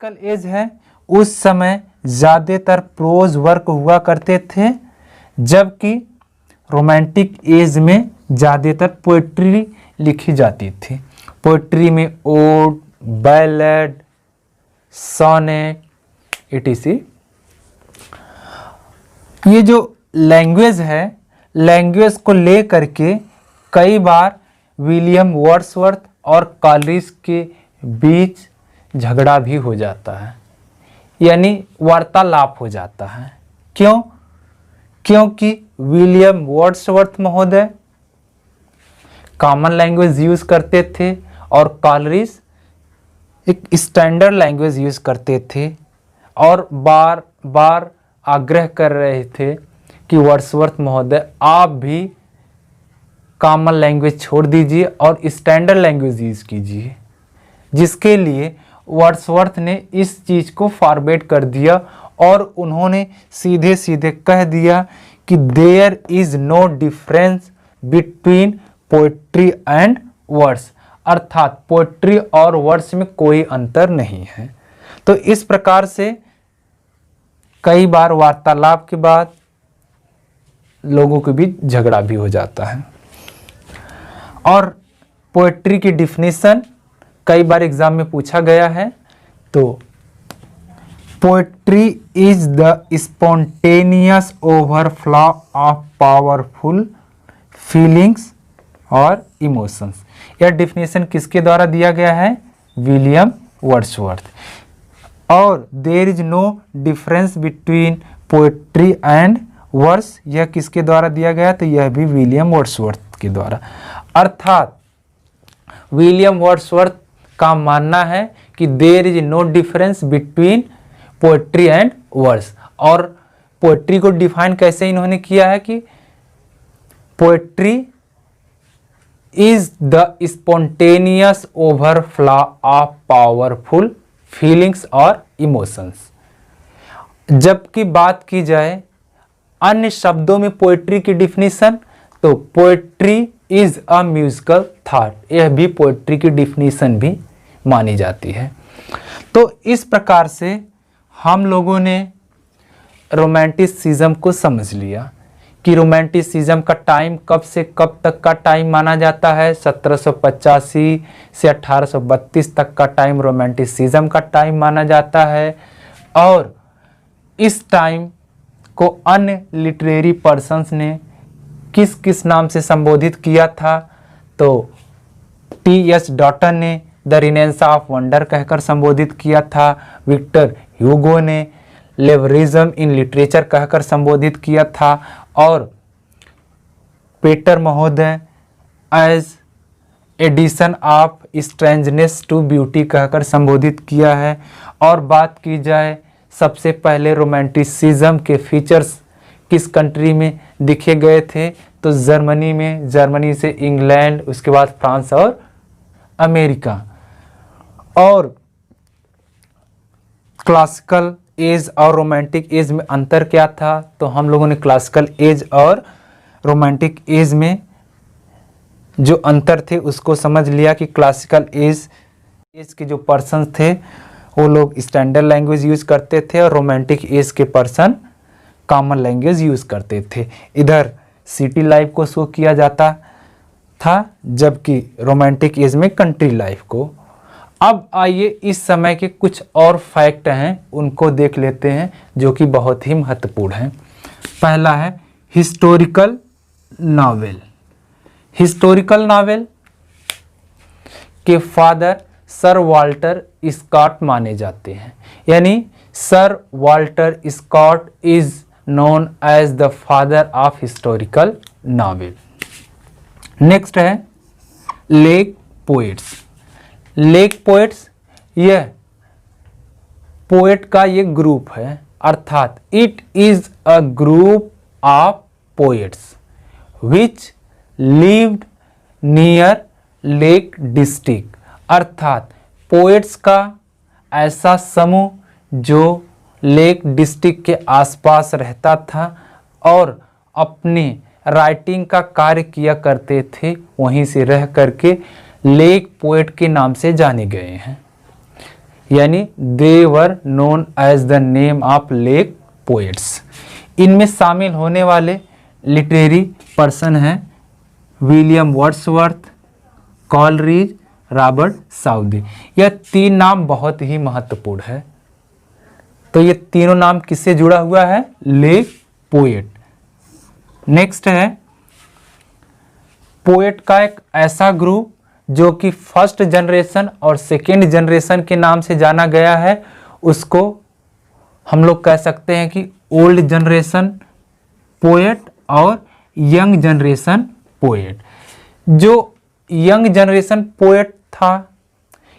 Classical as है उस समय ज़्यादातर प्रोज वर्क हुआ करते थे, जबकि रोमांटिक एज में ज़्यादातर पोइट्री लिखी जाती थी। पोइट्री में ओड, बैलेड, सोनेट, etc। ये जो लैंग्वेज है, लैंग्वेज को ले करके कई बार विलियम वर्ड्सवर्थ और कॉलरिज के बीच झगड़ा भी हो जाता है, यानी वार्तालाप हो जाता है। क्यों? क्योंकि विलियम वर्ड्सवर्थ महोदय कॉमन लैंग्वेज यूज़ करते थे और कॉलरिज एक स्टैंडर्ड लैंग्वेज यूज़ करते थे, और बार बार आग्रह कर रहे थे कि वर्ड्सवर्थ महोदय आप भी कॉमन लैंग्वेज छोड़ दीजिए और स्टैंडर्ड लैंग्वेज यूज़ कीजिए, जिसके लिए वर्ड्सवर्थ ने इस चीज़ को फॉरवर्ड कर दिया और उन्होंने सीधे सीधे कह दिया कि there is no difference between poetry and words, अर्थात पोइट्री और वर्ड्स में कोई अंतर नहीं है। तो इस प्रकार से कई बार वार्तालाप के बाद लोगों के बीच झगड़ा भी हो जाता है। और पोएट्री की डिफिनीशन कई बार एग्जाम में पूछा गया है। तो poetry is the spontaneous overflow of powerful feelings और इमोशंस। यह डिफिनीशन किसके द्वारा दिया गया है? William Wordsworth. और there is no difference between poetry and verse, यह किसके द्वारा दिया गया? तो यह भी विलियम वर्ड्सवर्थ के द्वारा। अर्थात विलियम वर्ड्सवर्थ का मानना है कि there is no difference between poetry and verse. और पोएट्री को डिफाइन कैसे इन्होंने किया है कि poetry is the spontaneous overflow of powerful feelings और इमोशंस। जबकि बात की जाए अन्य शब्दों में पोएट्री की डिफिनीशन, तो poetry is a musical thought, यह भी पोएट्री की डिफिनीशन भी मानी जाती है। तो इस प्रकार से हम लोगों ने रोमांटिसिज्म को समझ लिया कि रोमांटिसिज्म का टाइम कब से कब तक का टाइम माना जाता है। 1785 से 1832 तक का टाइम रोमांटिसिज्म का टाइम माना जाता है। और इस टाइम को अन्य लिटरेरी पर्सन्स ने किस किस नाम से संबोधित किया था? तो T.S. डॉटन ने द रिनेंस ऑफ वंडर कहकर संबोधित किया था। विक्टर ह्यूगो ने लेवरिज्म इन लिटरेचर कहकर संबोधित किया था। और पेटर महोदय as addition of strangeness to beauty कहकर संबोधित किया है। और बात की जाए सबसे पहले रोमांटिसिज्म के फीचर्स किस कंट्री में दिखे गए थे? तो जर्मनी में, जर्मनी से इंग्लैंड, उसके बाद फ्रांस और अमेरिका। और क्लासिकल एज और रोमांटिक एज में अंतर क्या था? तो हम लोगों ने क्लासिकल एज और रोमांटिक एज में जो अंतर थे उसको समझ लिया कि क्लासिकल एज के जो पर्सन थे वो लोग स्टैंडर्ड लैंग्वेज यूज़ करते थे और रोमांटिक एज के पर्सन कॉमन लैंग्वेज यूज़ करते थे। इधर सिटी लाइफ को शो किया जाता था, जबकि रोमांटिक एज में कंट्री लाइफ को। अब आइए इस समय के कुछ और फैक्ट हैं उनको देख लेते हैं जो कि बहुत ही महत्वपूर्ण हैं। पहला है हिस्टोरिकल नावल। हिस्टोरिकल नावल के फादर सर वाल्टर स्कॉट माने जाते हैं, यानी sir Walter Scott is known as the father of historical novel. Next है लेक पोएट्स। लेक पोएट्स यह पोएट का ये ग्रुप है, अर्थात it is a group of poets which lived near Lake District. अर्थात पोएट्स का ऐसा समूह जो लेक डिस्ट्रिक्ट के आसपास रहता था और अपने राइटिंग का कार्य किया करते थे, वहीं से रह करके लेक पोएट के नाम से जाने गए हैं। यानी they were known as the name of lake poets. इनमें शामिल होने वाले लिटरेरी पर्सन हैं William Wordsworth, Coleridge, Robert Southey. यह 3 नाम बहुत ही महत्वपूर्ण है। तो ये तीनों नाम किससे जुड़ा हुआ है? Lake poet. नेक्स्ट है पोएट का एक ऐसा ग्रुप जो कि फर्स्ट जनरेशन और सेकेंड जनरेशन के नाम से जाना गया है, उसको हम लोग कह सकते हैं कि ओल्ड जनरेशन पोएट और यंग जनरेशन पोएट। जो यंग जनरेशन पोएट था,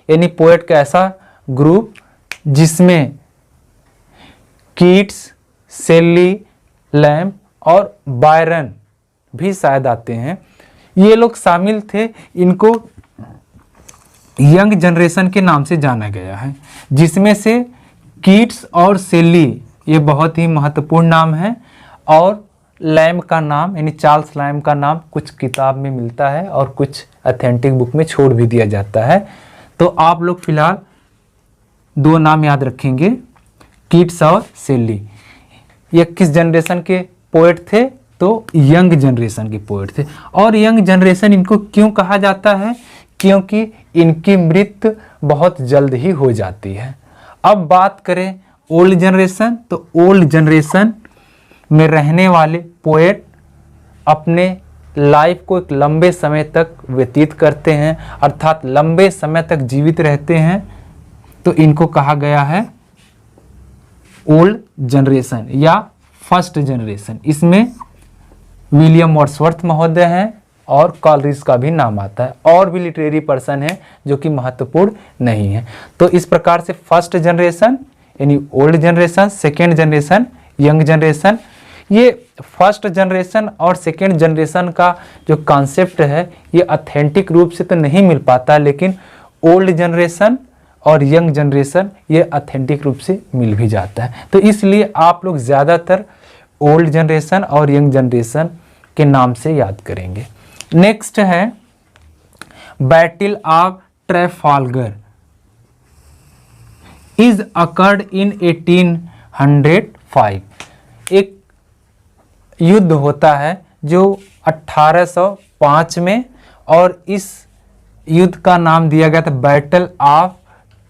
यानी पोएट का ऐसा ग्रुप जिसमें कीट्स, शेली, लैम्ब और बायरन भी शायद आते हैं, ये लोग शामिल थे। इनको यंग जनरेशन के नाम से जाना गया है, जिसमें से कीट्स और शेली ये बहुत ही महत्वपूर्ण नाम है, और लैम्ब का नाम यानी चार्ल्स लैम्ब का नाम कुछ किताब में मिलता है और कुछ ऑथेंटिक बुक में छोड़ भी दिया जाता है। तो आप लोग फिलहाल 2 नाम याद रखेंगे, कीट्स और शेली। ये किस जनरेशन के पोएट थे? तो यंग जनरेशन के पोएट थे। और यंग जनरेशन इनको क्यों कहा जाता है? क्योंकि इनकी मृत्यु बहुत जल्द ही हो जाती है। अब बात करें ओल्ड जनरेशन, तो ओल्ड जनरेशन में रहने वाले पोएट अपने लाइफ को एक लंबे समय तक व्यतीत करते हैं, अर्थात लंबे समय तक जीवित रहते हैं, तो इनको कहा गया है ओल्ड जनरेशन या फर्स्ट जनरेशन। इसमें विलियम वर्ड्सवर्थ महोदय हैं और कॉलरिज का भी नाम आता है, और भी लिटरेरी पर्सन है जो कि महत्वपूर्ण नहीं है। तो इस प्रकार से फर्स्ट जनरेशन यानी old generation, second generation young generation. ये फर्स्ट जनरेशन और सेकेंड जनरेशन का जो कॉन्सेप्ट है ये ऑथेंटिक रूप से तो नहीं मिल पाता, लेकिन ओल्ड जनरेशन और यंग जनरेशन ये ऑथेंटिक रूप से मिल भी जाता है। तो इसलिए आप लोग ज़्यादातर ओल्ड जनरेशन और यंग जनरेशन के नाम से याद करेंगे। नेक्स्ट है battle of Trafalgar is occurred in 1805। एक युद्ध होता है जो 1805 में, और इस युद्ध का नाम दिया गया था बैटल ऑफ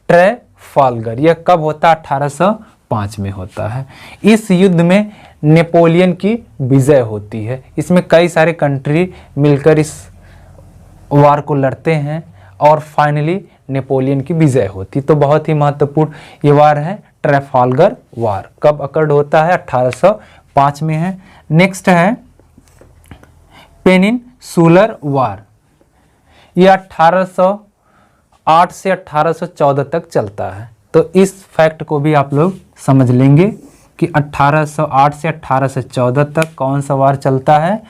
ट्रैफाल्गर। यह कब होता है? 1805 में होता है। इस युद्ध में नेपोलियन की विजय होती है। इसमें कई सारे कंट्री मिलकर इस वार को लड़ते हैं और फाइनली नेपोलियन की विजय होती। तो बहुत ही महत्वपूर्ण ये वार है ट्रैफाल्गर वार। कब अकर्ड होता है? 1805 में है। नेक्स्ट है पेनिनसुलर वार। यह 1808 से 1814 तक चलता है। तो इस फैक्ट को भी आप लोग समझ लेंगे कि 1808 से 1814 तक कौन सा वार चलता है?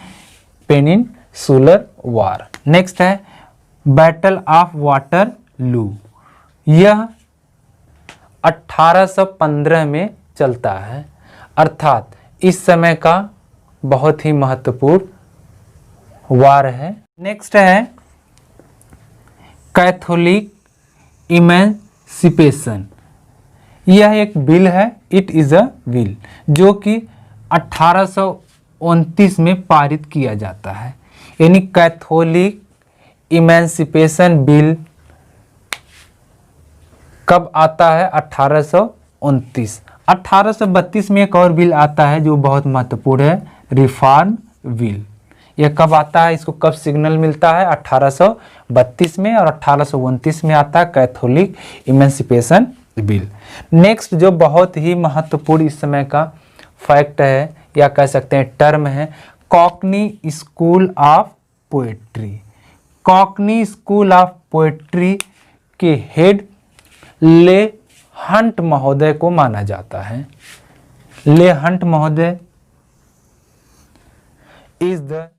पेनिनसुलर वार। नेक्स्ट है बैटल ऑफ वाटरलू। यह 1815 में चलता है, अर्थात इस समय का बहुत ही महत्वपूर्ण वार है। नेक्स्ट है कैथोलिक इमेंसिपेशन। यह एक बिल है, इट इज़ अ बिल, जो कि 1829 में पारित किया जाता है। यानी कैथोलिक इमेंसिपेशन बिल कब आता है? 1829। 1832 में एक और बिल आता है जो बहुत महत्वपूर्ण है, रिफॉर्म बिल। यह कब आता है? इसको कब सिग्नल मिलता है? 1832 में, और 1829 में आता है कैथोलिक इमेंसिपेशन बिल। नेक्स्ट जो बहुत ही महत्वपूर्ण इस समय का फैक्ट है या कह सकते हैं टर्म है, Cockney school of poetry. Cockney school of poetry के हेड ले हंट महोदय को माना जाता है। ले हंट महोदय इज द